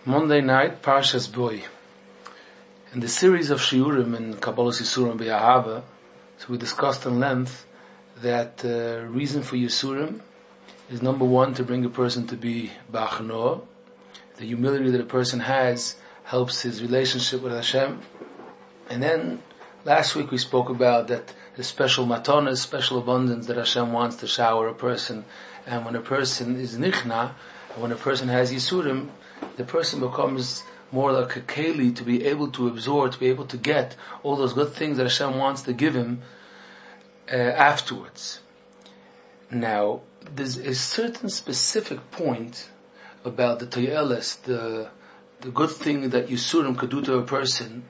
Monday night, Parshas Boy. In the series of Shiurim in Kabbalas Yisurim B'Ahava, so we discussed in length that reason for Yisurim is number one, to bring a person to be B'Achnoah. The humility that a person has helps his relationship with Hashem. And then, last week we spoke about that the special matana, special abundance that Hashem wants to shower a person. And when a person is nichna, when a person has Yisurim, the person becomes more like a keli to be able to absorb, to be able to get all those good things that Hashem wants to give him afterwards. Now, there's a certain specific point about the toyeles, the good thing that Yisurim could do to a person,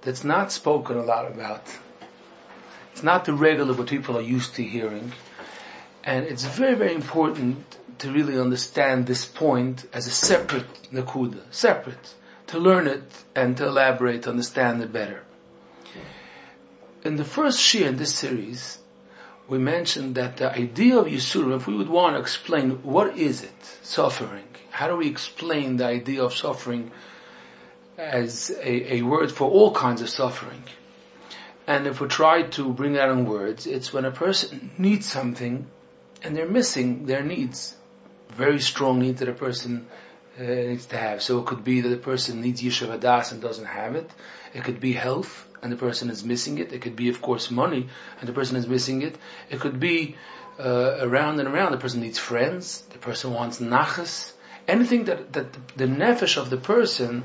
that's not spoken a lot about. It's not the regular what people are used to hearing. And it's very, very important to really understand this point as a separate nakuda, separate, to learn it and to elaborate, to understand it better. In the first shir in this series, we mentioned that the idea of Yisurim, if we would want to explain what is it, suffering, how do we explain the idea of suffering as a word for all kinds of suffering? And if we try to bring that in words, it's when a person needs something and they're missing their needs. Very strong need that a person needs to have. So it could be that the person needs Yeshiva Das and doesn't have it. It could be health and the person is missing it. It could be, of course, money and the person is missing it. It could be around and around. The person needs friends. The person wants nachas. Anything that the nefesh of the person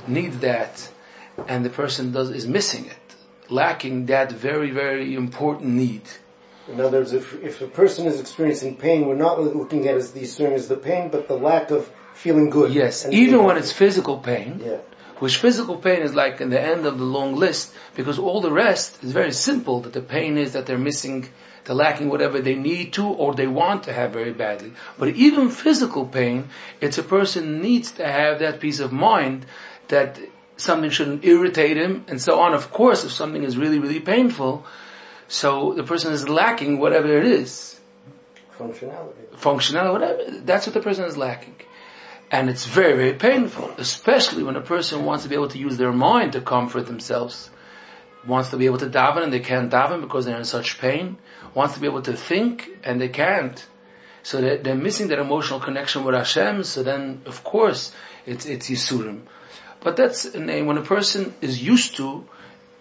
needs that, and the person is missing it, lacking that very, very important need. In other words, if a person is experiencing pain, we're not looking at the Yisurim as the pain, but the lack of feeling good. Yes, even when it's physical pain, which physical pain is like in the end of the long list, because all the rest is very simple, that the pain is that they're missing, they're lacking whatever they need to or they want to have very badly. But even physical pain, it's a person needs to have that peace of mind that something shouldn't irritate him and so on. Of course, if something is really, really painful, so the person is lacking whatever it is. Functionality, whatever. That's what the person is lacking. And it's very, very painful, especially when a person wants to be able to use their mind to comfort themselves. Wants to be able to daven and they can't daven because they're in such pain. Wants to be able to think and they can't. So they're missing that emotional connection with Hashem. So then, of course, it's Yisurim. But that's when a person is used to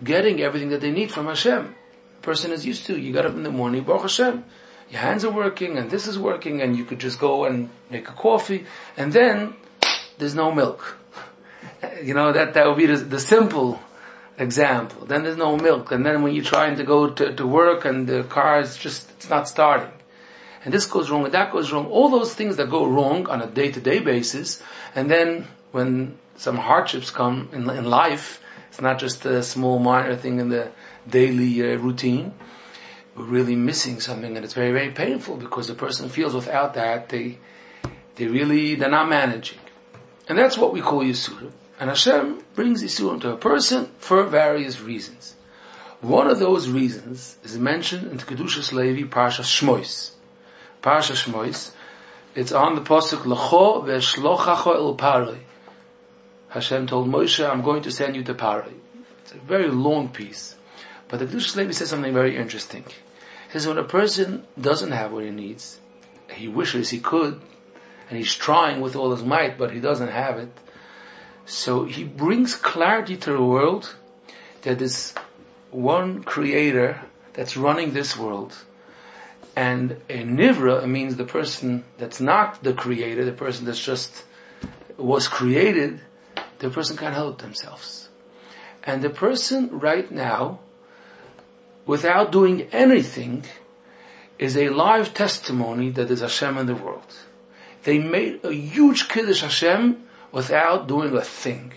getting everything that they need from Hashem. Person is used to. You got up in the morning, Baruch Hashem, your hands are working and this is working and you could just go and make a coffee and then there's no milk. That would be the simple example. Then there's no milk, and then when you're trying to go to work and the car is it's not starting. And this goes wrong and that goes wrong. All those things that go wrong on a day-to-day basis, and then when some hardships come in life, it's not just a small minor thing in the daily routine. We're really missing something, and it's very, very painful because the person feels without that they're not managing, and that's what we call Yisurim. And Hashem brings Yisurim to a person for various reasons. One of those reasons is mentioned in the Kidush Levi Parshas Shmois. Parshas Shmois. It's on the pasuk L'cho ve'shlochacho el Paroi. Hashem told Moshe, "I'm going to send you to Paroi." It's a very long piece. But the Kidush Levi says something very interesting. He says when a person doesn't have what he needs, he wishes he could, and he's trying with all his might, but he doesn't have it. So he brings clarity to the world that there's one creator that's running this world. And a nivra means the person that's not the creator, the person that's just was created, the person can't help themselves. And the person right now, without doing anything, is a live testimony that there's Hashem in the world. They made a huge Kiddush Hashem without doing a thing.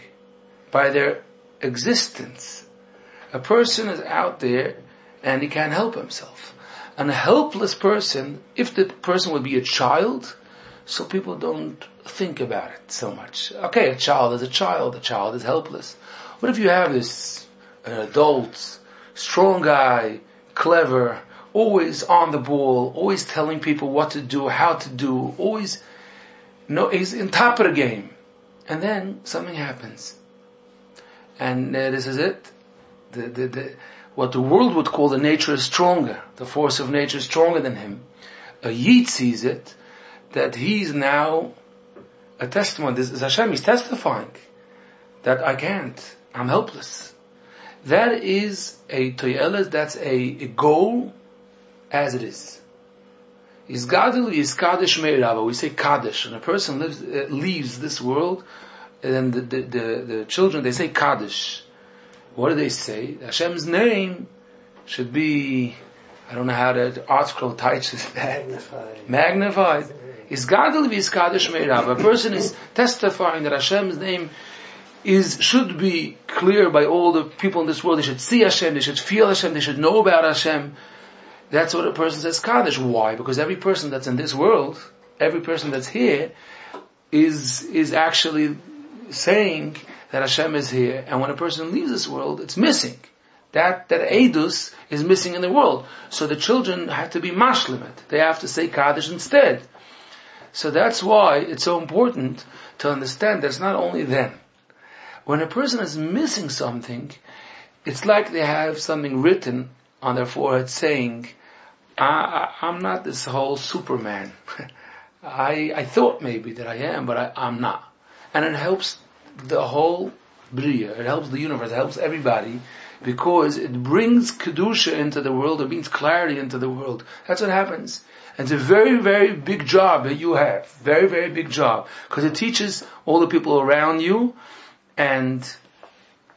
By their existence. A person is out there and he can't help himself. And a helpless person, if the person would be a child, so people don't think about it so much. Okay, a child is a child is helpless. What if you have this adult, strong guy, clever, always on the ball, always telling people what to do, how to do, always, he's in top of the game. And then something happens. And this is it. What the world would call the nature is stronger. The force of nature is stronger than him. A Yid sees it, that he's now a testimony. This is Hashem, he's testifying that I can't. I'm helpless. That is a toyeles, that's a goal as it is. Is gadol is Kaddish meirava. We say Kaddish. When a person leaves this world, and the children, they say Kaddish. What do they say? Hashem's name should be, I don't know how the article teaches that. Magnified. Is gadol is Kaddish meirava. A person is testifying that Hashem's name should be clear by all the people in this world. They should see Hashem, they should feel Hashem, they should know about Hashem. That's what a person says Kaddish. Why? Because every person that's in this world, every person that's here, is actually saying that Hashem is here. And when a person leaves this world, it's missing. That Eidus is missing in the world. So the children have to be mashlimet. They have to say Kaddish instead. So that's why it's so important to understand that it's not only them. When a person is missing something, it's like they have something written on their forehead saying, I'm not this whole Superman. I thought maybe that I am, but I'm not. And it helps the whole Bria, it helps the universe, it helps everybody, because it brings Kidush into the world, it brings clarity into the world. That's what happens. And it's a very, very big job that you have. Very, very big job. Because it teaches all the people around you, and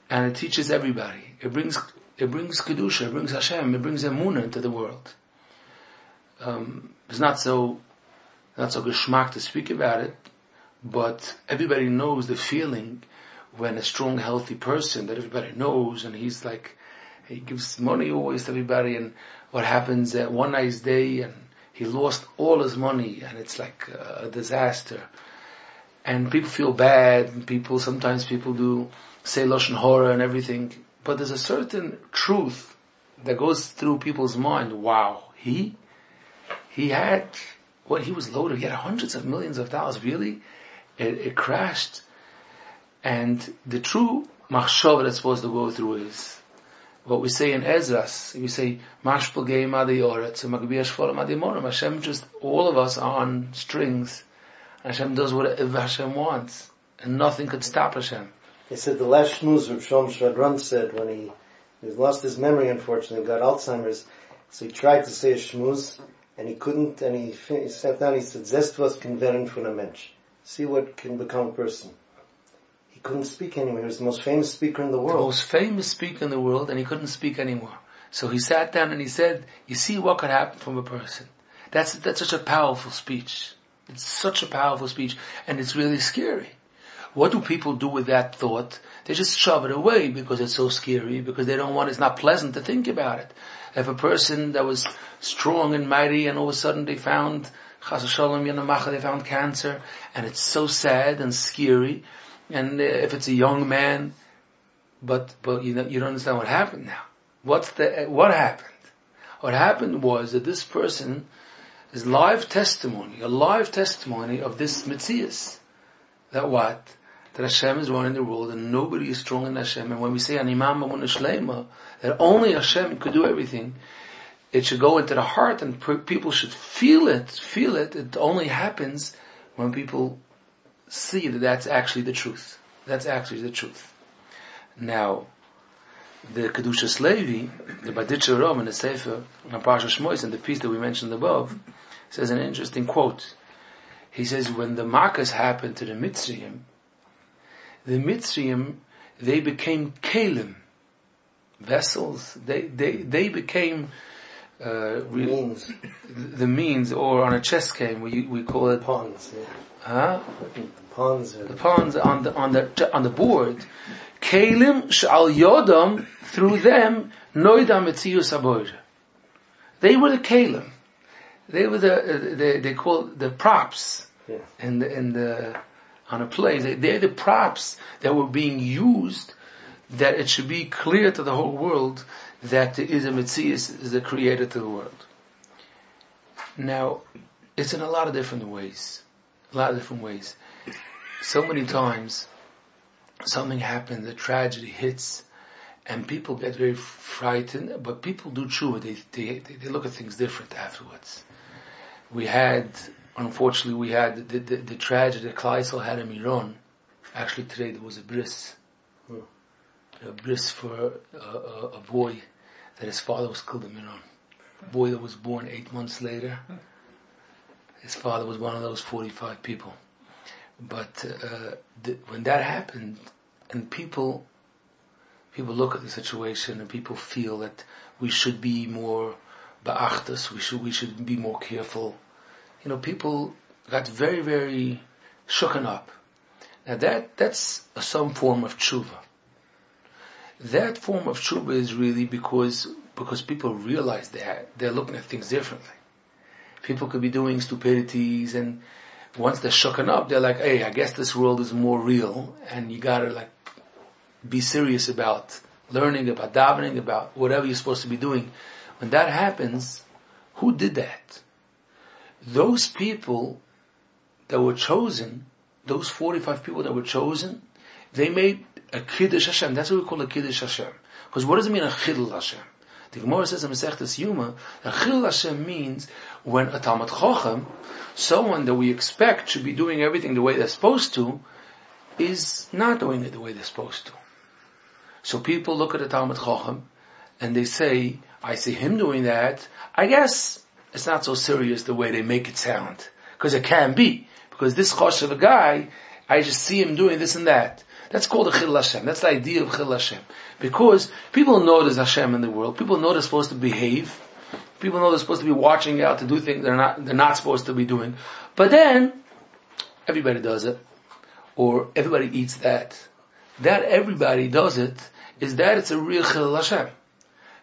it teaches everybody. It brings Kedusha, it brings Hashem, it brings Emunah into the world. It's not so geschmack to speak about it, but everybody knows the feeling when a strong, healthy person that everybody knows, and he gives money always to everybody, and what happens at one nice day, and he lost all his money, and it's like a disaster. And people feel bad, and sometimes people do say Lashon Hora and everything, but there's a certain truth that goes through people's mind. Wow, he had he was loaded. He had hundreds of millions of dollars. Really, it crashed. And the true machshava that's supposed to go through is what we say in Ezras. We say Mashpal Geim Adi Yoretz and Magbiyash Folam Adi Morim. Hashem, just all of us are on strings. Hashem does whatever Hashem wants, and nothing could stop Hashem. He said the last shmuz Rav Shalom Shvadron said when he lost his memory, unfortunately, got Alzheimer's, so he tried to say a shmuz, and he couldn't, and he sat down, he said, Zest was converen von a mensch. See what can become a person. He couldn't speak anymore. He was the most famous speaker in the world. The most famous speaker in the world, and he couldn't speak anymore. So he sat down and he said, you see what could happen from a person. That's such a powerful speech. It's such a powerful speech, and it's really scary. What do people do with that thought? They just shove it away because it's so scary, because they don't want, it's not pleasant to think about it. If a person that was strong and mighty, and all of a sudden they found, Chas v'sholom Yanamacha, they found cancer, and it's so sad and scary, and if it's a young man, but you don't understand what happened now. What happened? What happened was that this person is a live testimony of this Metzias. That Hashem is running the world and nobody is stronger than Hashem. And when we say Animam Amunah Shleima, that only Hashem could do everything, it should go into the heart and people should feel it. It only happens when people see that that's actually the truth. That's actually the truth. Now, the Kedushas Levi, the Baditcher Rom in the Sefer, on Parsha Shmois, and the piece that we mentioned above, says an interesting quote. He says, when the Makas happened to the Mitzrayim, they became kelim, vessels. They became means. The means, or on a chess game we call it pawns. Yeah. The pawns on the board. Kelim she'al yodam, through them noida metzius haboira. They were the kelim. They were they call the props. Yeah. On a play, they're the props that were being used, that it should be clear to the whole world that there is a Metzias, is a creator to the world. Now, it's in a lot of different ways. so many times something happens, a tragedy hits, and people get very frightened, but people do tshuva. They look at things different afterwards. Unfortunately, we had the tragedy that Klaisel had in Iran. Actually, today there was a bris. A bris for a boy that his father was killed in Iran. A boy that was born 8 months later. His father was one of those 45 people. But when that happened, and people look at the situation and people feel that we should be more beachtas, we should be more careful. People got very, very shooken up. Now that's some form of tshuva. That form of tshuva is really because people realize they're looking at things differently. People could be doing stupidities, and once they're shooken up, they're like, hey, I guess this world is more real, and you gotta be serious about learning, about davening, about whatever you're supposed to be doing. When that happens, who did that? Those people that were chosen, those 45 people that were chosen, they made a Kidush Hashem. That's what we call a Kidush Hashem. Because what does it mean, a Chilul Hashem? The Gemara says in Masechtas Yuma, a Chilul Hashem means when a Talmid Chacham, someone that we expect should be doing everything the way they're supposed to, is not doing it the way they're supposed to. So people look at a Talmid Chacham, and they say, I see him doing that, I guess it's not so serious the way they make it sound. Because it can be. Because this chosh of a guy, I just see him doing this and that. That's called a Chilul Hashem. That's the idea of Chilul Hashem. Because people know there's Hashem in the world. People know they're supposed to behave. People know they're supposed to be watching out to do things they're not supposed to be doing. But then, everybody does it. Or everybody eats that. That everybody does it, is that it's a real Chilul Hashem.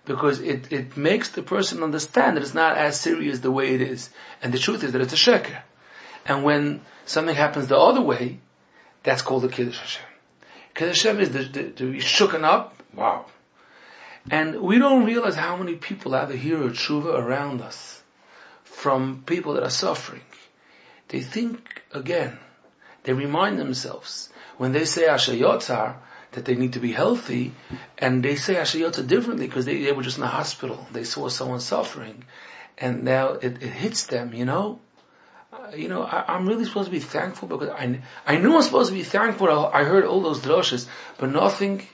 Because it makes the person understand that it's not as serious the way it is. And the truth is that it's a sheker. And when something happens the other way, that's called the Kiddush Hashem. Kiddush Hashem is to be shooken up. Wow. And we don't realize how many people have a hero tshuva around us from people that are suffering. They think again. They remind themselves when they say Asher Yotzar that they need to be healthy, and they say Asher Yotzar differently because they were just in the hospital. They saw someone suffering, and now it hits them. I'm really supposed to be thankful because I knew I'm supposed to be thankful. I heard all those droshes, but nothing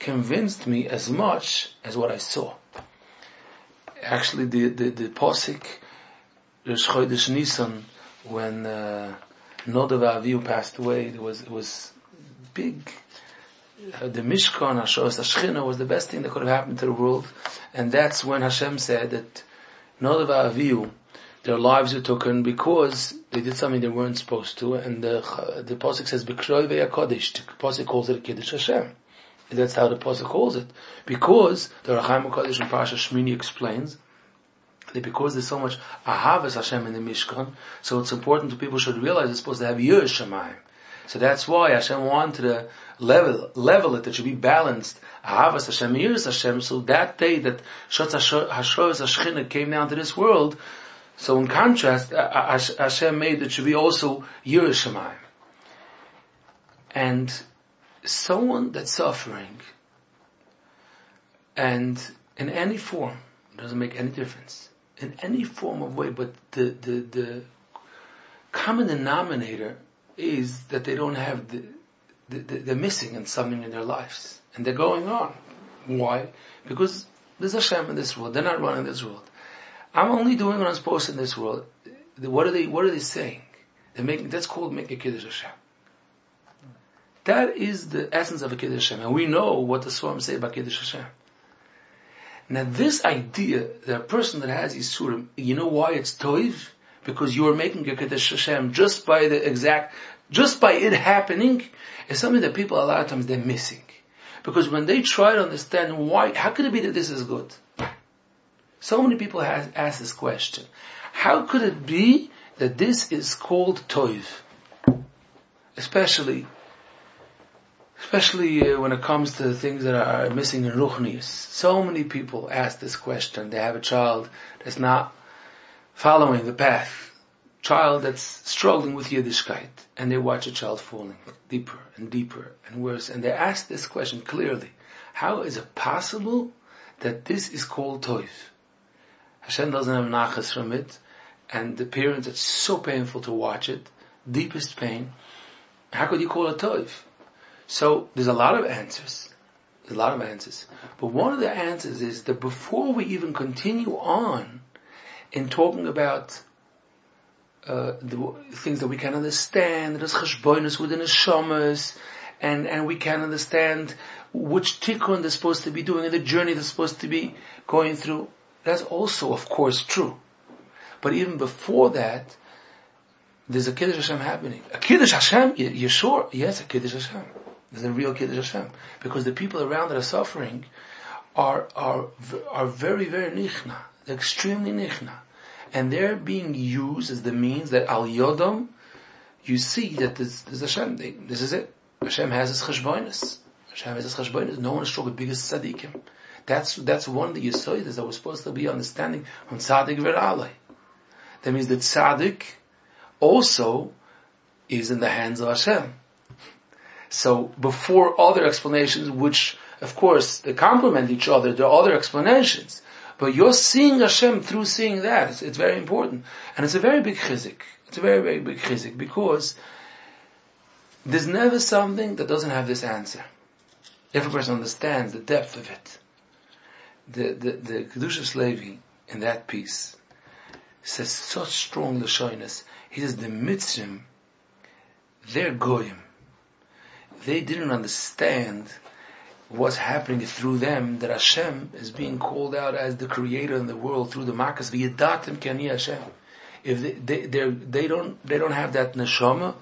convinced me as much as what I saw. Actually, the posik, Rosh Chodesh Nisan, when Nodav Avihu passed away, it was big. The Mishkan, Hashos Hashchina, was the best thing that could have happened to the world, and that's when Hashem said that Nodav Avihu, their lives were taken because they did something they weren't supposed to, and the Pasuk says, B'kroi ve'yakodesh, the Pasuk calls it Kiddush Hashem. And that's how the Pasuk calls it. Because, the Rachaim HaKadosh in Parashat Shmini explains, that because there's so much Ahavas Hashem in the Mishkan, so it's important that people should realize it's supposed to have Yirah Shamayim. So that's why Hashem wanted to level it should be balanced. Ahavas Hashem, Yiras Hashem, so that day that Shotz Hashroz Hashchina came down to this world, so in contrast, Hashem made it should be also Yiras Shamayim. And someone that's suffering, and in any form, it doesn't make any difference, in any form of way, but the common denominator is that they don't have they're missing in something in their lives. And they're going on. Why? Because there's Hashem in this world. They're not running this world. I'm only doing what I'm supposed to in this world. What are they saying? That's called making a Kiddush Hashem. That is the essence of a Kiddush Hashem. And we know what the Swarm say about Kiddush Hashem. Now this idea that a person that has Yisurim, you know why it's Toiv? Because you are making a Kiddush Hashem just by it happening, is something that people a lot of times they're missing. Because when they try to understand why, how could it be that this is good? So many people ask this question. How could it be that this is called Toiv? Especially when it comes to things that are missing in Ruchnius. So many people ask this question. They have a child that's not following the path. child that's struggling with Yiddishkeit, and they watch a child falling deeper and deeper and worse, and they ask this question clearly: how is it possible that this is called toiv? Hashem doesn't have nachas from it, and the parents, it's so painful to watch it, deepest pain. How could you call it toiv? So there's a lot of answers. But one of the answers is that before we even continue on in talking about the things that we can understand, there's cheshbonos within the shamas, and we can understand which tikkun they're supposed to be doing and the journey they're supposed to be going through. That's also, of course, true. But even before that, there's a Kiddush Hashem happening. A Kiddush Hashem? You're sure? Yes, a Kiddush Hashem. There's a real Kiddush Hashem. Because the people around that are suffering are very, very nichna. They're extremely nichna. And they're being used as the means that al yodom, you see that this Hashem, this is it. Hashem has his cheshbonos. No one is stronger, biggest tzaddikim. That's one of the yisoides that we're supposed to be understanding on tzaddik v'ralei. That means that tzaddik also is in the hands of Hashem. So before other explanations, which of course they complement each other, there are other explanations. But you're seeing Hashem through seeing that. It's very important. And it's a very big chizik. It's a very, very big chizik, because there's never something that doesn't have this answer. If a person understands the depth of it. The Kidush Levi in that piece says such strong lashonis. He says the Mitzrim, they're goyim. They didn't understand what's happening through them, that Hashem is being called out as the creator in the world through the Makas. V'yedatim k'ani Hashem. If they don't have that neshama,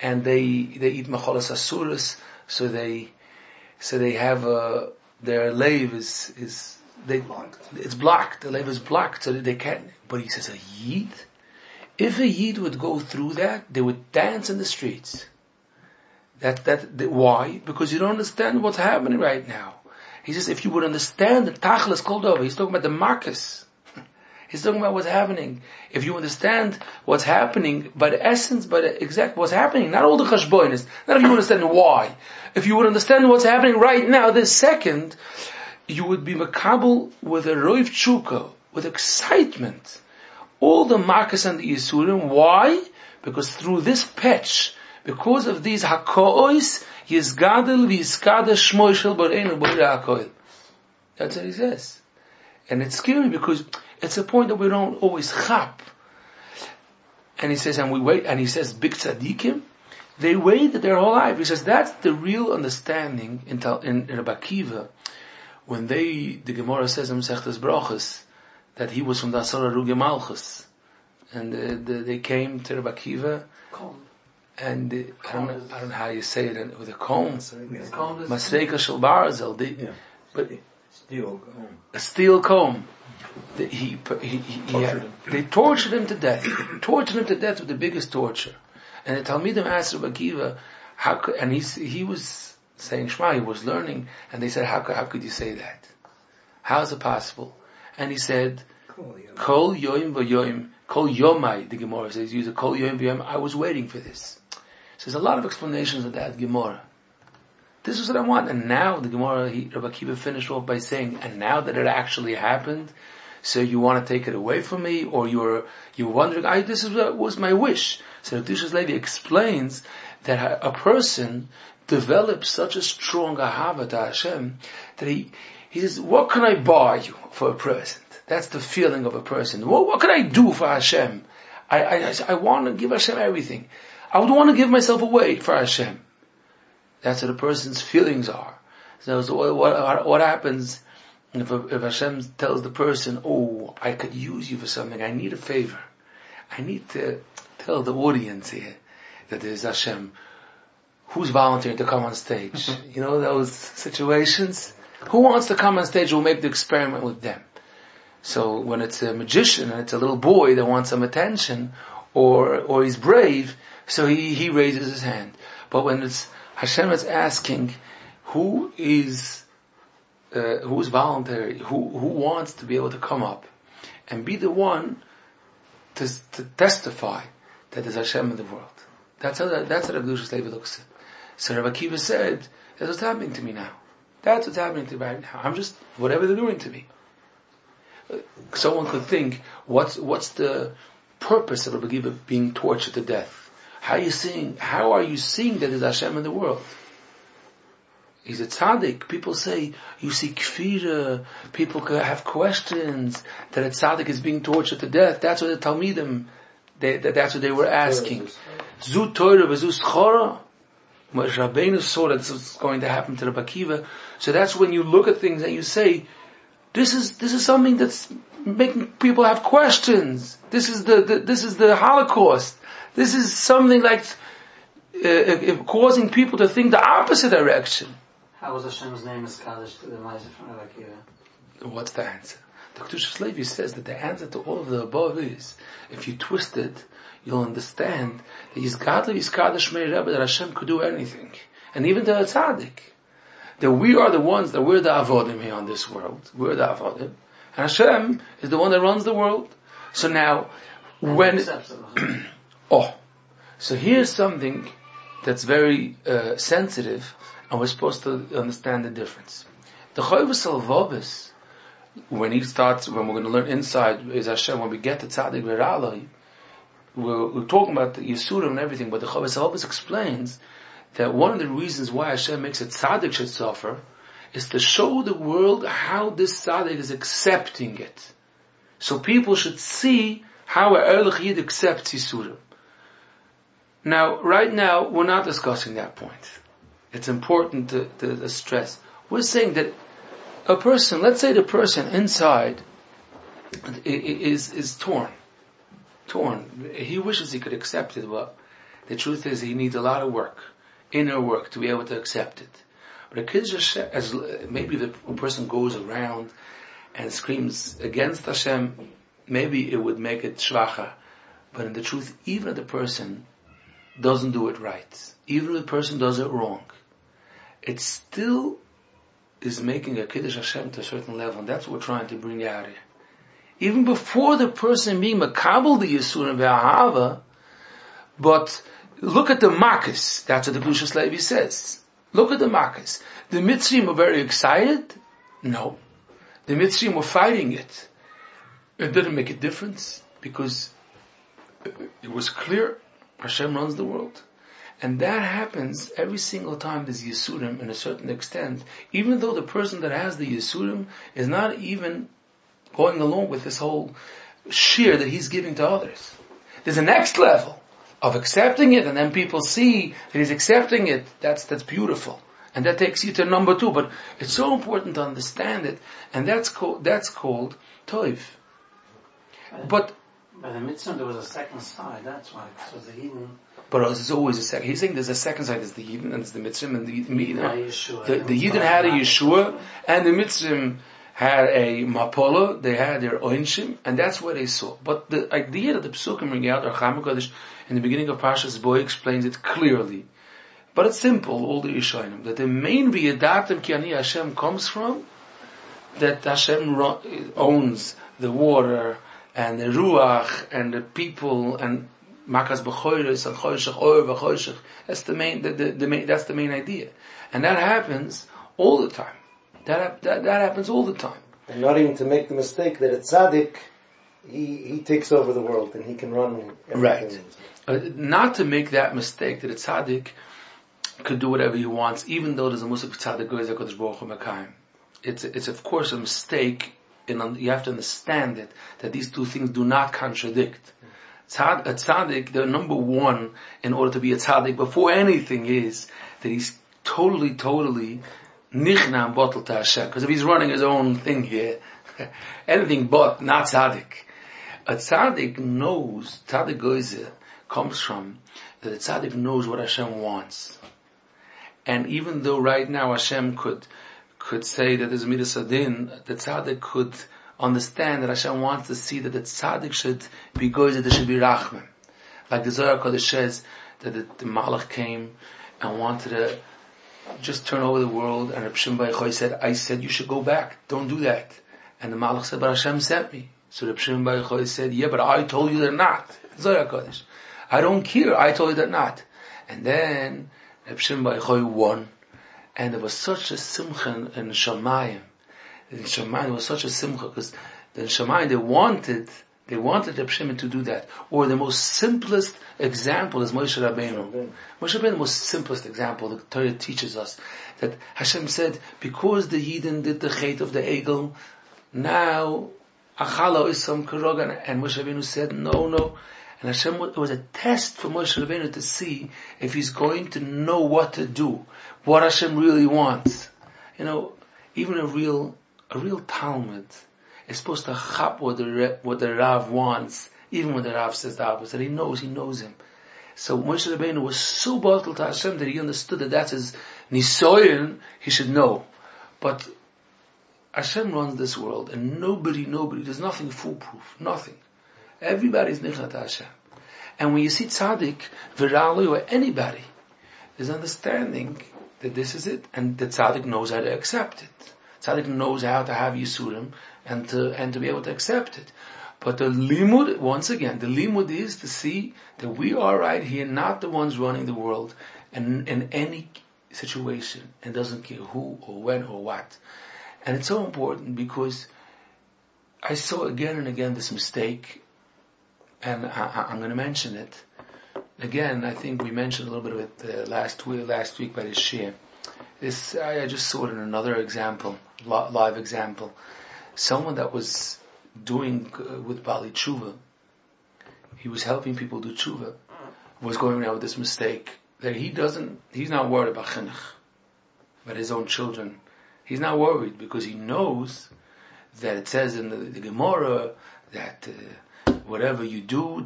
and they eat macholas asuras, so they have their leiv is it's blocked. The leiv is blocked, so that they can't. But he says a yid. If a yid would go through that, they would dance in the streets. Why? Because you don't understand what's happening right now. He says, if you would understand the tachlis called over, he's talking about the marcus. He's talking about what's happening. If you understand what's happening by the essence, by the exact what's happening, not all the chashbonis, not if you understand why. If you would understand what's happening right now, this second, you would be makabel with a roiv tshuka, with excitement. All the marcus and the yisurim. Why? Because through this patch, because of these hakois, yizgadel v'yizkada shmoy shel boreinu b'orei hakoil. That's what he says. And it's scary because it's a point that we don't always chap. And he says, and we wait, and he says, big tzaddikim, they waited their whole life. He says, that's the real understanding in Rabbi Akiva, when the Gemara says in Masechtas Brachos, that he was from the Asara Ruge Malchus. And they came to Rabbi Akiva, and I don't know how you say it, with a comb, Masreika Shel Barzel, but a steel comb. They tortured him to death. Tortured him to death with the biggest torture. And the Talmidim asked Rabbi Akiva, and he was saying Shema, he was learning, and they said, how could you say that? How is it possible? And he said, Kol Yoim V'Yoim, Kol Yomai, the Gemara says, use a Kol Yoim V'Yoim, I was waiting for this. So there's a lot of explanations of that Gemara. This is what I want. And now the Gemara, Rabbi Akiva finished off by saying, and now that it actually happened, so you want to take it away from me, or you're wondering, this is what was my wish. So Kidush Levi explains that a person develops such a strong ahava to Hashem that he says, what can I buy you for a present? That's the feeling of a person. What can I do for Hashem? I want to give Hashem everything. I would want to give myself away for Hashem. That's what a person's feelings are. So what happens if Hashem tells the person, oh, I could use you for something, I need a favor. I need to tell the audience here that there's Hashem. Who's volunteering to come on stage? You know those situations? Who wants to come on stage? We'll make the experiment with them. So when it's a magician and it's a little boy that wants some attention, or he's brave, so he raises his hand. But when it's Hashem is asking, who's voluntary, who wants to be able to come up and be the one to testify that there's Hashem in the world. That's how Kidush Levi looks at. So Rabbi Akiva said, that's what's happening to me now. That's what's happening to me right now. I'm just, whatever they're doing to me. Someone could think, what's the purpose of Rabbi Akiva being tortured to death? How are you seeing that there's Hashem in the world? He's a tzaddik. People say, you see kfira, people have questions, that a tzaddik is being tortured to death. That's what the Talmidim, that's what they were asking. Zu Torah v'zu schora. Moshe Rabbeinu saw that this was going to happen to Rabbi Akiva. So that's when you look at things and you say, this is something that's making people have questions. This is the Holocaust. This is something like causing people to think the opposite direction. How was Hashem's name is Kidush to the Ma'aseh from Rabbi Akiva? What's the answer? The Kidush Levi says that the answer to all of the above is, if you twist it, you'll understand that He's godly, He's Kadosh Meir Rebbe, that Hashem could do anything. And even to a tzaddik. That we are the ones, that we're the avodim here on this world. We're the avodim. And Hashem is the one that runs the world. So now, so here's something that's very sensitive, and we're supposed to understand the difference. The Chovos HaLevavos, when we're going to learn inside, is Hashem, when we get to Tzaddik V'Ralai, we're talking about the Yisurim and everything, but the Chovos HaLevavos explains that one of the reasons why Hashem makes a tzaddik should suffer is to show the world how this tzaddik is accepting it. So people should see how a Erlich Yid accepts Yisurim. Now, right now, we're not discussing that point. It's important to stress. We're saying that a person, let's say the person inside is torn. He wishes he could accept it, but the truth is he needs a lot of work, inner work, to be able to accept it. But a Kidush Hashem, as maybe the person goes around and screams against Hashem, maybe it would make it shvacha. But in the truth, even if the person doesn't do it right, even if the person does it wrong, it still is making a Kidush Hashem to a certain level, and that's what we're trying to bring out here. Even before the person being makabel the Yisurim ve'ahava, but look at the makas. That's what the Kidush Levi says. Look at the makas. The Mitzrim were very excited? No. The Mitzrim were fighting it. It didn't make a difference, because it was clear Hashem runs the world. And that happens every single time there's Yisurim in a certain extent, even though the person that has the Yisurim is not even going along with this whole sheer that he's giving to others. There's a next level of accepting it, and then people see that he's accepting it. That's beautiful. And that takes you to number 2. But it's so important to understand it, and that's called Toiv. But by the Mitzvah there was a second side, that's why. So the Eden. But there's always a second. He's saying there's a second side. There's the Yidden and there's the Mitzvah and the Yeshua. The Yidden had a Yeshua and the Mitzvah had a Mapola. They had their Oinshim, and that's where they saw. But the idea that the Psukim bring out, or Chama Kodesh, in the beginning of Parshas Bo explains it clearly. But it's simple, all the Yishayim, that the main V'yadatem Ki Ani Hashem comes from, that Hashem owns the water and the Ruach and the people and Makas B'choyres and Choshech Oyer V'choshech. That's the main idea. And that happens all the time. That happens all the time. And not even to make the mistake that a tzaddik, he takes over the world and he can run everything. Right. Not to make that mistake that a tzaddik could do whatever he wants, even though there's a musik tzaddik goes HaKadosh Baruch Hu Mekayim. It's of course a mistake, and you have to understand it, that these two things do not contradict. A tzaddik, the number one in order to be a tzaddik before anything is that he's totally nichna and bottled to Hashem. Because if he's running his own thing here, anything but, not tzaddik. A tzaddik knows, tzaddik goyze comes from, that a tzaddik knows what Hashem wants. And even though right now Hashem could say that there's a midas adin, the tzaddik could understand that Hashem wants to see that the tzaddik should be goyze, that there should be rachmim. Like the Zohar Kodesh says that the Malach came and wanted to just turn over the world, and Reb Shimon Bar Yochai said, I said you should go back, don't do that. And the Malach said, but Hashem sent me. So Reb Shimon Bar Yochai said, yeah, but I told you they're not. Zohar HaKadosh. I don't care, I told you they're not. And then Reb Shimon Bar Yochai won. And there was such a simcha in Shamayim. In Shamayim there was such a simcha, because in Shamayim they wanted Reb Shimon to do that. Or the most simplest example is Moshe Rabbeinu. Moshe Rabbeinu, the most simplest example, the Torah teaches us that Hashem said, because the Yidden did the chait of the Egel, now Achala Isam Karogan, and Moshe Rabbeinu said, no. And Hashem, it was a test for Moshe Rabbeinu to see if he's going to know what to do, what Hashem really wants. Even a real Talmud is supposed to chap what the Rav wants, even when the Rav says the opposite. He knows him. So Moshe Rabbeinu was so bottled to Hashem that he understood that that's his nisoyin, he should know. But Hashem runs this world, and nobody, there's nothing foolproof, nothing. Everybody's nichna to Hashem. And when you see tzaddik, virali, or anybody, there's understanding that this is it, and the tzaddik knows how to accept it. Tzaddik knows how to have yisurim, and to be able to accept it. But the limud, once again, the limud is to see that we are right here, not the ones running the world, and in any situation, and doesn't care who or when or what. And it's so important because I saw again and again this mistake, and I'm going to mention it. Again, I think we mentioned a little bit of it last week by the shir. I just saw it in another example, live example. Someone that was doing with Bali Tshuva, he was helping people do Tshuva, was going around with this mistake that he's not worried about chinuch, about his own children. He's not worried because he knows that it says in the Gemara that whatever you do,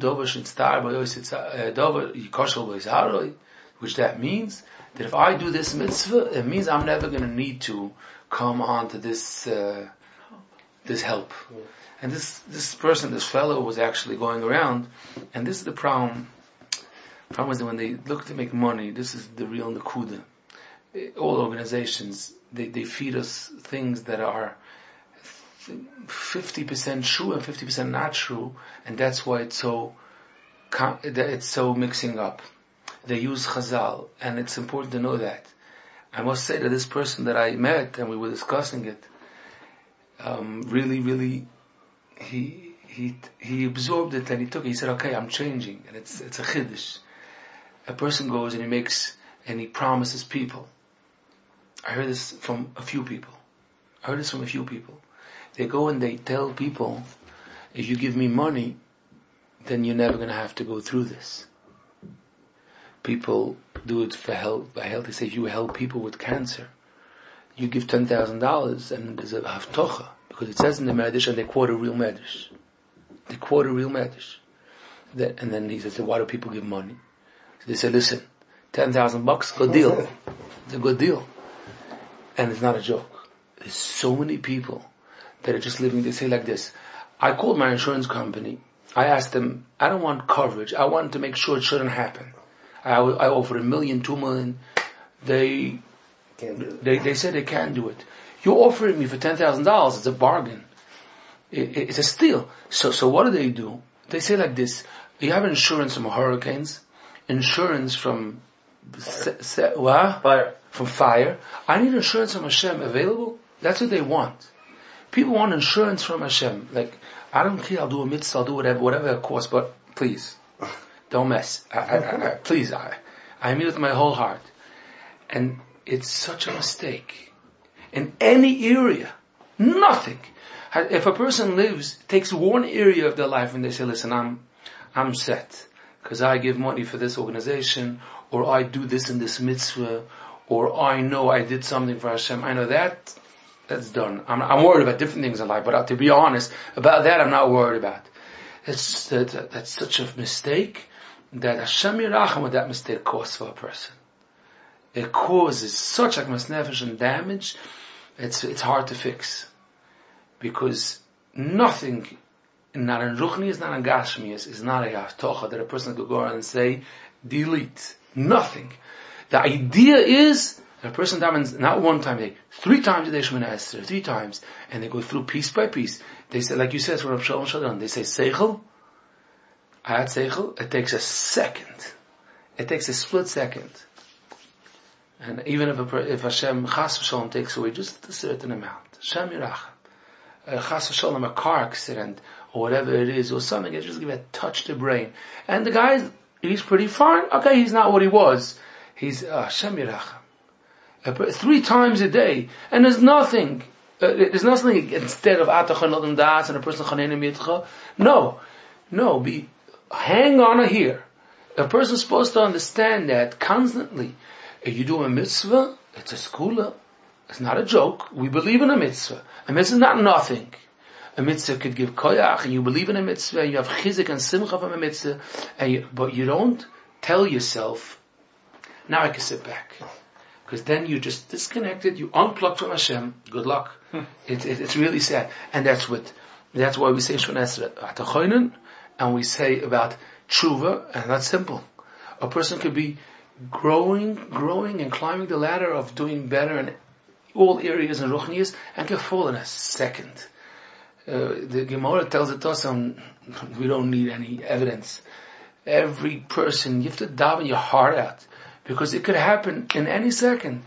which that means that if I do this mitzvah, it means I'm never going to need to come on to this help. Yeah. And this fellow was actually going around, and this is the problem. The problem is that when they look to make money, this is the real nakuda. All organizations, they feed us things that are 50% true and 50% not true, and that's why it's so mixing up. They use Chazal, and it's important to know that. I must say that this person that I met, and we were discussing it, really, he absorbed it and he took it. He said, okay, I'm changing, and it's a chiddush. A person goes and he promises people. I heard this from a few people. They go and they tell people, if you give me money, then you're never going to have to go through this. People do it for health. By health, they say, if you help people with cancer, you give $10,000, and there's a haftocha, because it says in the Medrash, and they quote a real Medrash. And then he says, why do people give money? So they say, listen, $10,000, good deal. It's a good deal. And it's not a joke. There's so many people that are just living, they say like this. I called my insurance company. I asked them, I don't want coverage. I want to make sure it shouldn't happen. I offered $1 million, $2 million. They said they can't do it. You're offering me for $10,000. It's a bargain. It's a steal. So what do? They say like this. You have insurance from hurricanes, insurance from fire. From fire. I need insurance from Hashem available. That's what they want. People want insurance from Hashem. Like, I don't care. I'll do a mitzvah. I'll do whatever it costs. But please, don't mess. Please, I mean it with my whole heart. And it's such a mistake. In any area, nothing. If a person takes one area of their life and they say, listen, I'm set, because I give money for this organization, or I do this in this mitzvah, or I know I did something for Hashem, I know that's done. I'm worried about different things in life, but to be honest, about that I'm not worried about. That's such a mistake that Hashem Yirachem with that mistake causes for a person. It causes such like masnefesh and damage. It's hard to fix, because nothing, not in Ruchnius, not in Gashmius, is not a haftocha that a person could go around and say, delete. Nothing. The idea is that a person davens not one time a day, 3 times a day Shemona Esrei, 3 times, and they go through piece by piece. They say, like you said, from Rav Shalom Shadran, they say seichel, ayat seichel, it takes a second. It takes a split second. And even if Hashem chas v'shalom takes away just a certain amount, Hashem yirachem, chas v'shalom, a car accident, or whatever it is, or something, it just give a touch to the brain. And the guy, he's pretty fine. Okay, he's not what he was. He's Hashem yirachem. 3 times a day, and there's nothing instead of atachan adam das and a person chanenim yitcha. No, hang on here. A person's supposed to understand that constantly. If you do a mitzvah, it's a skula. It's not a joke. We believe in a mitzvah. A mitzvah is not nothing. A mitzvah could give koyach, and you believe in a mitzvah, and you have chizik and simcha from a mitzvah, but you don't tell yourself, now I can sit back. Because then you just disconnected, you unplugged from Hashem. Good luck. It's really sad. And that's why we say Shemona Esrei Atachoinen, and we say about tshuva, and that's simple. A person could be growing and climbing the ladder of doing better in all areas and ruchnias, and can fall in a second. The Gemara tells it to us, and we don't need any evidence. Every person, you have to daven your heart out, because it could happen in any second.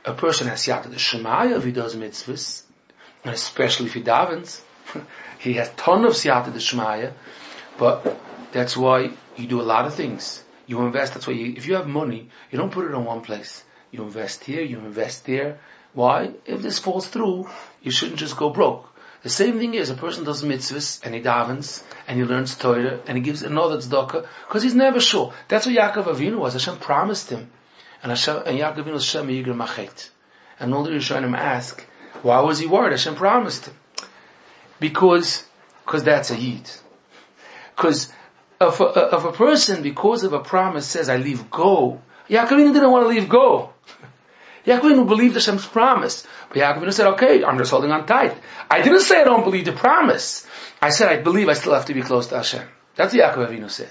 A person has Yad Shemaya if he does mitzvahs, and especially if he davens. He has ton of Siyata D'Shmaya, but that's why you do a lot of things. You invest, that's why if you have money, you don't put it in one place. You invest here, you invest there. Why? If this falls through, you shouldn't just go broke. The same thing is, a person does mitzvahs, and he davens, and he learns Torah, and he gives another tzedakah, because he's never sure. That's what Yaakov Avinu was. Hashem promised him. And Yaakov Avinu was Shem Yigur Machet. And all the Rishonim ask, why was he worried? Hashem promised him. Because that's a Yid. Because if a person, because of a promise, says, I leave go, Yaakov Avinu didn't want to leave go. Yaakov Avinu believed Hashem's promise. But Yaakov Avinu said, okay, I'm just holding on tight. I didn't say I don't believe the promise. I said I believe I still have to be close to Hashem. That's what Yaakov Avinu said.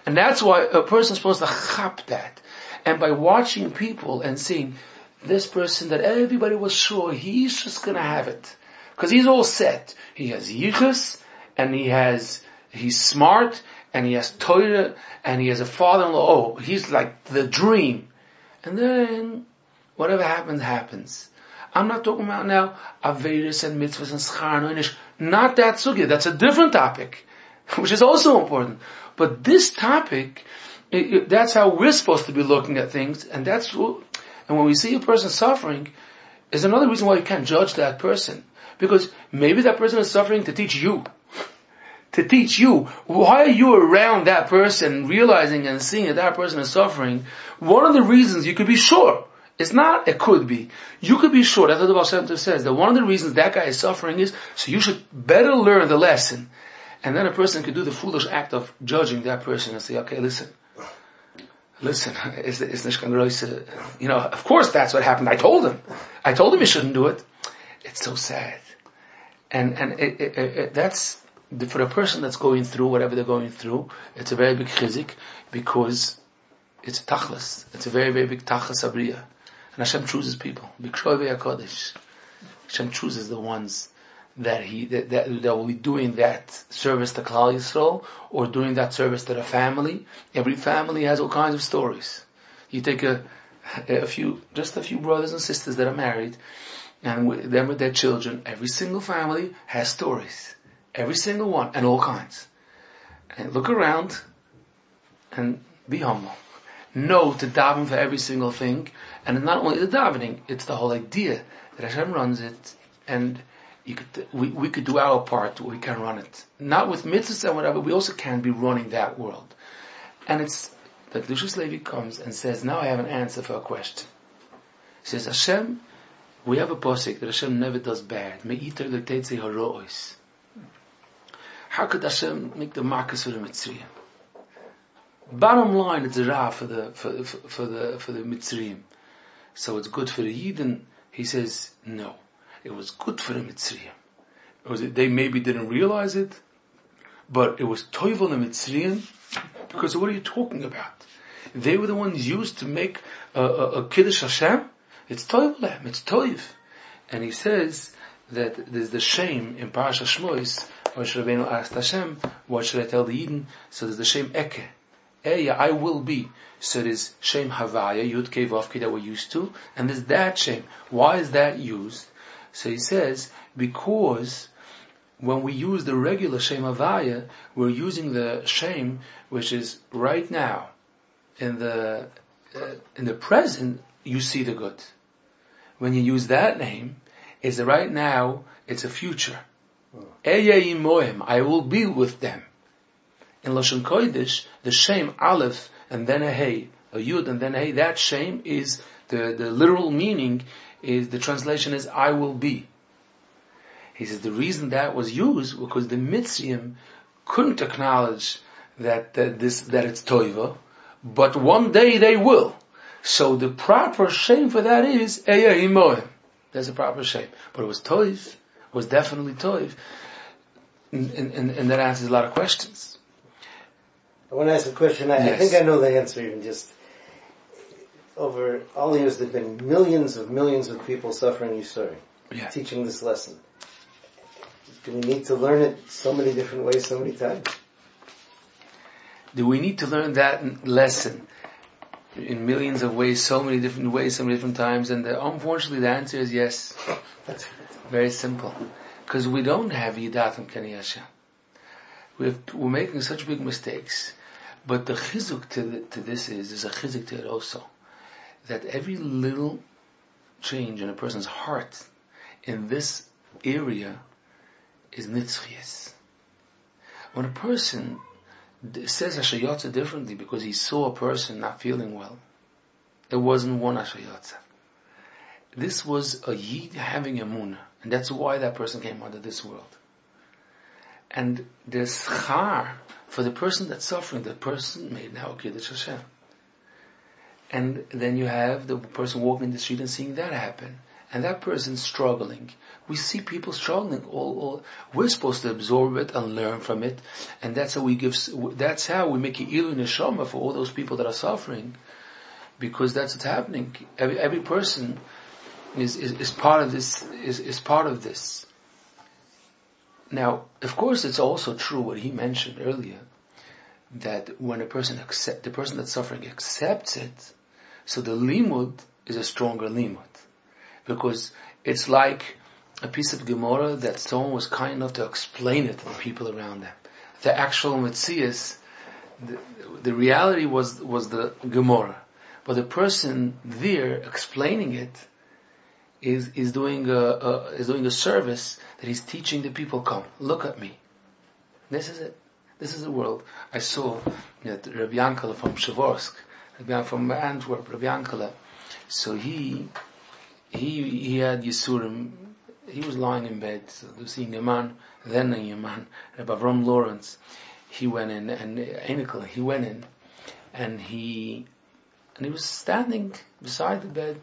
And that's why a person is supposed to chap that. And by watching people and seeing this person that everybody was sure he's just going to have it. Because he's all set. He has yichus, and he's smart, and he has Torah, and he has a father-in-law. Oh, he's like the dream. And then, whatever happens, happens. I'm not talking about now Averis and mitzvahs and schar and oinish. Not that sugya. That's a different topic, which is also important. But this topic, that's how we're supposed to be looking at things, and and when we see a person suffering, is another reason why you can't judge that person. Because maybe that person is suffering to teach you. To teach you. Why are you around that person, realizing and seeing that person is suffering? One of the reasons you could be sure, it's not, it could be. You could be sure, that's what the Baal Shem Tov says, that one of the reasons that guy is suffering is, so you should better learn the lesson. And then a person could do the foolish act of judging that person and say, okay, listen, it's not, of course that's what happened. I told him he shouldn't do it. It's so sad. And that's, for a person that's going through whatever they're going through, it's a very big chizik, because it's tachlis. It's a very, very big tachlis abriya. And Hashem chooses people. B'kshoy v'yakodesh. Hashem chooses the ones that will be doing that service to Klal Yisrael, or doing that service to the family. Every family has all kinds of stories. You take a few brothers and sisters that are married, and with their children. Every single family has stories. Every single one, and all kinds. And look around, and be humble. Know to daven for every single thing, and not only the davening, it's the whole idea that Hashem runs it, and we could do our part, we can run it. Not with mitzvahs and whatever, we also can be running that world. And it's that Lucius Levi comes and says, now I have an answer for a question. He says, Hashem, we have a posik that Hashem never does bad. How could Hashem make the markers for the Mitzrayim? Bottom line, it's a ra for the Mitzrayim. So it's good for the Yidden. He says, no. It was good for the Mitzrayim. They maybe didn't realize it, but it was toiv on the Mitzrayim, because what are you talking about? They were the ones used to make a Kidush Hashem. It's toiv lem, it's toiv. And he says, that there's the shame in Parasha Shmois, where Rabbeinu asked Hashem, what should I tell the Yidden? So there's the shame Eke. Eya, I will be. So there's shame Havaya, Yud Kei Vav Kei that we're used to, and there's that shame. Why is that used? So he says, because when we use the regular shame Havaya, we're using the shame which is right now. In the present, you see the good. When you use that name, it's right now, it's a future. Eya imoim, I will be with them. In Lashon Kodesh, the shame Aleph and then a Hey, a Yud and then a Hey, that shame is, the literal meaning is, the translation is, I will be. He says the reason that was used, because the Mitzrayim couldn't acknowledge that it's Toiva, but one day they will. So the proper shame for that is, Eya imoim. There's a proper shame. But it was Toiv, it was definitely Toiv. And that answers a lot of questions. I want to ask a question. I think I know the answer, even just over all the years there have been millions of people suffering Yisuri, teaching this lesson. Do we need to learn it so many different ways, so many times? Do we need to learn that lesson in millions of ways, so many different times? And unfortunately the answer is yes. That's very simple. Because we don't have Yidat and Keni Hashem. We're making such big mistakes. But the chizuk to this there's a chizuk to it also. That every little change in a person's heart in this area is nitzchias. When a person says Hashayotza differently because he saw a person not feeling well, it wasn't one Hashayotza. This was a Yid having Emunah, and that's why that person came out of this world. And there's schar for the person that's suffering. The person made now a Kidush Hashem. And then you have the person walking in the street and seeing that happen. And that person's struggling. We see people struggling. We're supposed to absorb it and learn from it. And that's how we make an Ilu Neshama for all those people that are suffering. Because that's what's happening. Every person is part of this, is part of this. Now, of course, it's also true what he mentioned earlier, that when the person that's suffering accepts it, so the limud is a stronger limud. Because it's like a piece of Gemara that someone was kind enough to explain it to the people around them. The actual Metzias, the reality was the Gemara. But the person there explaining it is doing a service that he's teaching the people, come, look at me. This is it. This is the world. I saw that Rabbi Yankele from Przeworsk, from Antwerp, Rabbi Yankele. So he had Yisurim. He was lying in bed, so seeing a man, then a man, Rabbi Avram Lawrence. He went in, and he was standing beside the bed.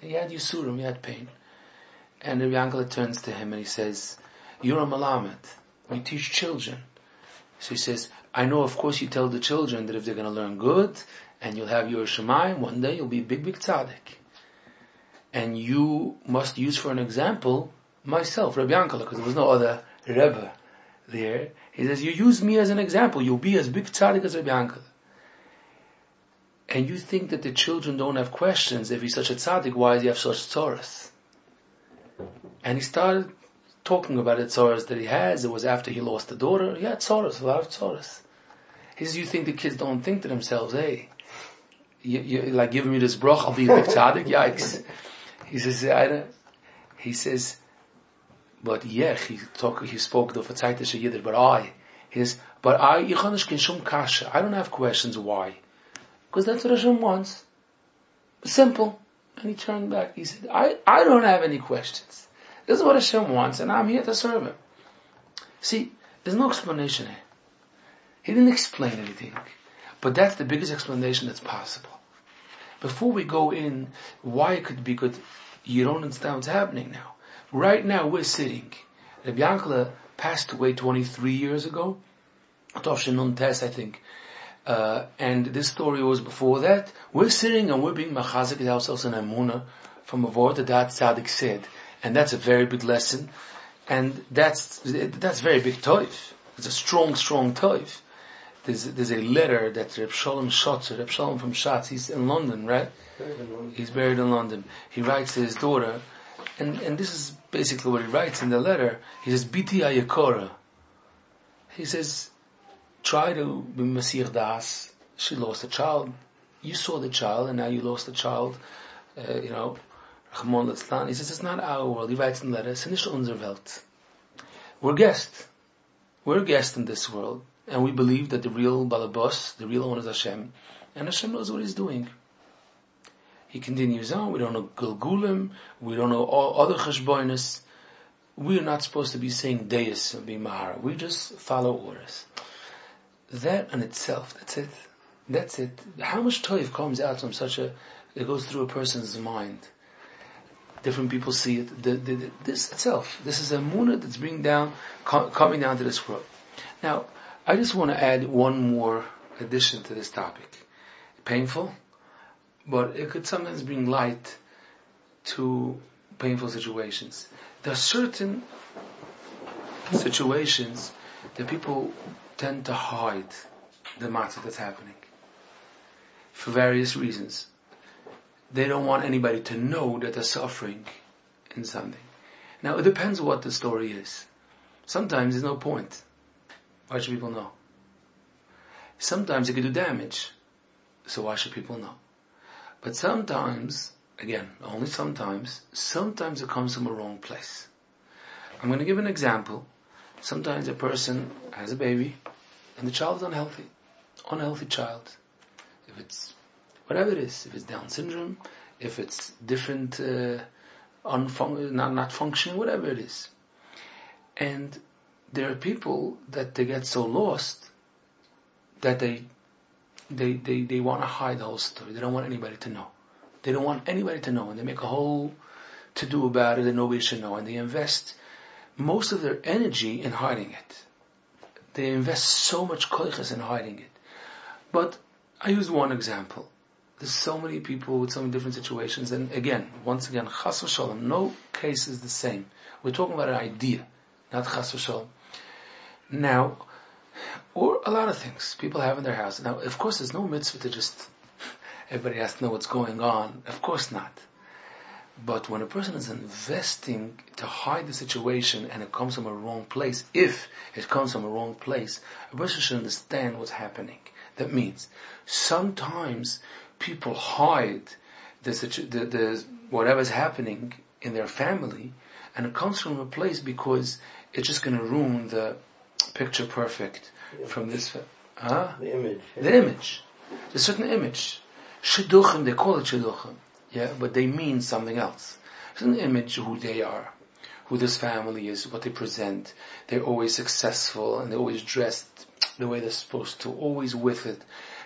He had Yisurim, he had pain. And Rabbi Yankele turns to him and he says, you're a Malamed. You teach children. So he says, I know, of course, you tell the children that if they're going to learn good, and you'll have your Shemayim, one day you'll be a big tzaddik. And you must use for an example myself, Rabbi Yankele, because there was no other Rebbe there. He says, you use me as an example. You'll be as big tzaddik as Rabbi Yankele. And you think that the children don't have questions. If he's such a tzaddik, why does he have such tzoros? And he started talking about the tzoros that he has. It was after he lost the daughter. He had tzoros, a lot of tzoros. He says, you think the kids don't think to themselves, hey, you like giving me this brach, I'll be a big tzaddik? Yikes. He says, but yeah, he spoke the Fatzaitische Yiddish, I don't have questions why. Because that's what Hashem wants. Simple. And he turned back. He said, I don't have any questions. This is what Hashem wants, and I'm here to serve Him. See, there's no explanation here. He didn't explain anything. But that's the biggest explanation that's possible. Before we go in, why it could be good, you don't understand what's happening now. Right now, we're sitting. Rabbi Yankele passed away 23 years ago. Tovshin Tes, I think. And this story was before that. We're sitting and we're being machazik ourselves in Emunah from a word that Tzaddik said. And that's a very big lesson. And that's very big toif. It's a strong toif. There's a letter that Reb Shalom Shotzer, Reb Shalom from Shatz, he's in London, right? He's buried in London. He writes to his daughter, and this is basically what he writes in the letter. He says, Biti Ayakora. He says, try to be Masir Das. She lost a child. You saw the child, and now you lost the child. Rahman Litzlan. He says, it's not our world. He writes in the letter, es ist nicht unsere Welt. We're guests. We're guests in this world. And we believe that the real Balabos, the real owner is Hashem. And Hashem knows what He's doing. He continues on. We don't know Gilgulim. We don't know all other Cheshboinus. We are not supposed to be saying Deis and be Mahara. We just follow orders. That in itself, that's it. That's it. How much toiv comes out from it goes through a person's mind. Different people see it. This itself, this is a munah that's coming down to this world. Now, I just want to add one more addition to this topic. Painful, but it could sometimes bring light to painful situations. There are certain situations that people tend to hide the matter that's happening for various reasons. They don't want anybody to know that they're suffering in something. Now, it depends what the story is. Sometimes there's no point. Why should people know? Sometimes it could do damage. So why should people know? But sometimes, again, only sometimes it comes from a wrong place. I'm going to give an example. Sometimes a person has a baby and the child is unhealthy child. If it's whatever it is, if it's Down syndrome, if it's different, not functioning, whatever it is. And there are people that they get so lost that they want to hide the whole story. They don't want anybody to know. They don't want anybody to know, and they make a whole to-do about it that nobody should know, and they invest most of their energy in hiding it. They invest so much koiches in hiding it. But I used one example. There's so many people with so many different situations, and once again, chas v'shalom, no case is the same. We're talking about an idea, not chas v'shalom. Now, or a lot of things people have in their house. Now, of course, there's no mitzvah to just, everybody has to know what's going on. Of course not. But when a person is investing to hide the situation and it comes from a wrong place, if it comes from a wrong place, a person should understand what's happening. That means sometimes people hide the whatever's happening in their family, and it comes from a place because it's just going to ruin the picture perfect from this. The image. Yeah. The image. There's a certain image. Shidduchim, they call it shidduchim. Yeah, but they mean something else. It's an image of who they are, who this family is, what they present. They're always successful and they're always dressed the way they're supposed to, always with it,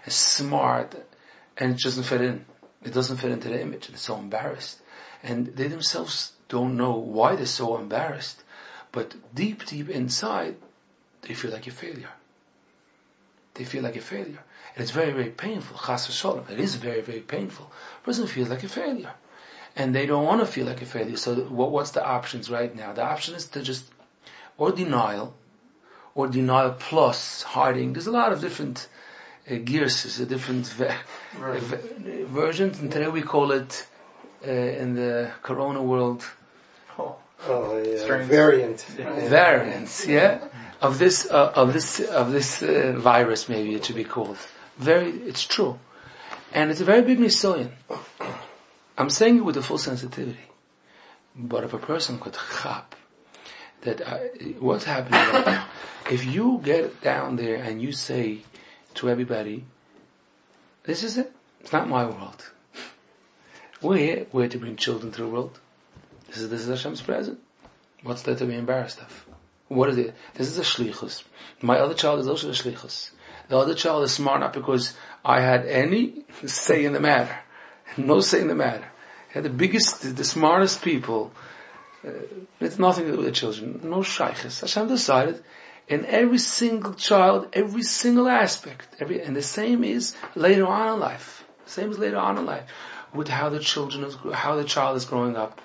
and smart, and it doesn't fit in. It doesn't fit into the image, and they're so embarrassed. And they themselves don't know why they're so embarrassed, but deep inside, they feel like a failure. They feel like a failure. And it's very, very painful. Chas v'sholem. It is very, very painful. A person feels like a failure. And they don't want to feel like a failure. So what's the options right now? The option is to just, or denial plus hiding. There's a lot of different gears, different versions. And today we call it, in the corona world, variant. Variants, yeah, of this virus, maybe it should be called. It's true, and it's a very big nisoyan. I'm saying it with a full sensitivity, but if a person could chap that what's happening right now, if you get down there and you say to everybody, "This is it. It's not my world. We're here to bring children to the world. This is Hashem's present. What's there to be embarrassed of? What is it? This is a shlichus. My other child is also a shlichus. The other child is smart not because I had any say in the matter. No say in the matter. I had the smartest people. It's nothing to do with the children. No shaykhs. Hashem decided in every single child, every single aspect, and the same is later on in life. The same is later on in life with how the child is growing up.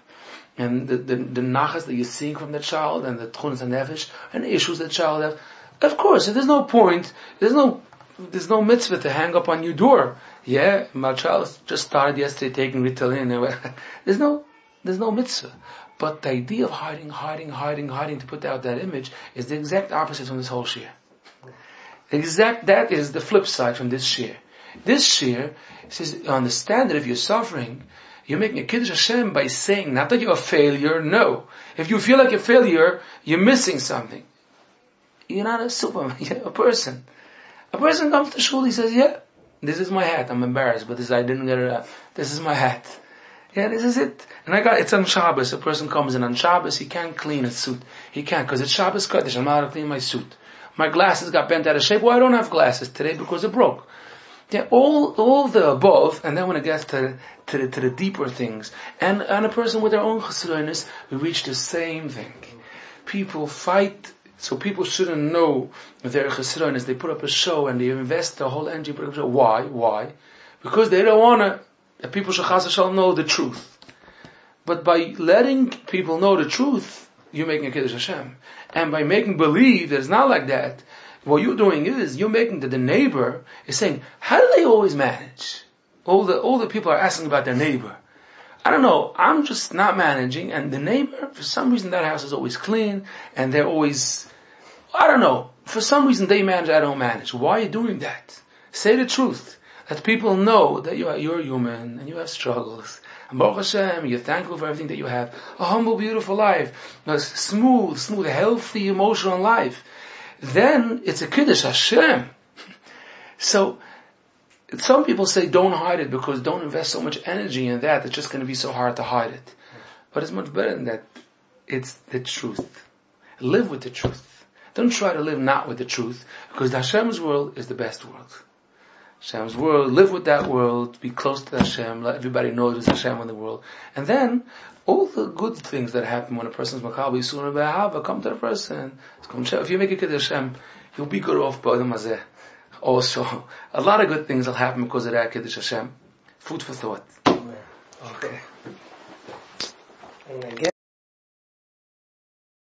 and the nachas that you're seeing from the child, and the tchunas hanefesh, and the issues that the child has. Of course, there's no point, there's no mitzvah to hang up on your door. Yeah, my child just started yesterday taking Ritalin. There's no mitzvah. But the idea of hiding to put out that image is the exact opposite from this whole shir. That is the flip side from this shir. This shir says, understand that if you're suffering, you're making a Kiddush Hashem by saying, not that you're a failure, no. If you feel like a failure, you're missing something. You're not a superman, you're a person. A person comes to shul, he says, yeah, this is my hat, I'm embarrassed, but I didn't get it, this is my hat. Yeah, this is it. And it's on Shabbos, a person comes in on Shabbos, he can't clean his suit. He can't, because it's Shabbos Kodesh, I'm not going to clean my suit. My glasses got bent out of shape, well I don't have glasses today because it broke. Yeah, all the above, and then when it gets to the deeper things, and a person with their own chassidus, we reach the same thing. People fight, so people shouldn't know their chassidus. They put up a show and they invest their whole energy. Put up a show. Why? Because they don't want that people shall know the truth. But by letting people know the truth, you're making a Kiddush Hashem, and by making believe that it's not like that. What you're doing is, you're making that the neighbor is saying, how do they always manage? All the people are asking about their neighbor. I don't know, I'm just not managing, and the neighbor, for some reason that house is always clean, and they're always, I don't know, for some reason they manage, I don't manage. Why are you doing that? Say the truth. Let people know that you're human, and you have struggles. And Baruch Hashem, you're thankful for everything that you have. A humble, beautiful life. A smooth, healthy, emotional life. Then it's a Kiddush Hashem. So, some people say don't hide it because don't invest so much energy in that, it's just going to be so hard to hide it. But it's much better than that. It's the truth. Live with the truth. Don't try to live not with the truth, because Hashem's world is the best world. Hashem's world, live with that world, be close to Hashem, let everybody know there's Hashem in the world. And then, all the good things that happen when a person's makal b'yisur b'ahava come to the person. If you make a Kiddush Hashem, you'll be good off b'odam hazeh. Also, a lot of good things will happen because of that Kiddush Hashem. Food for thought. Okay. And again,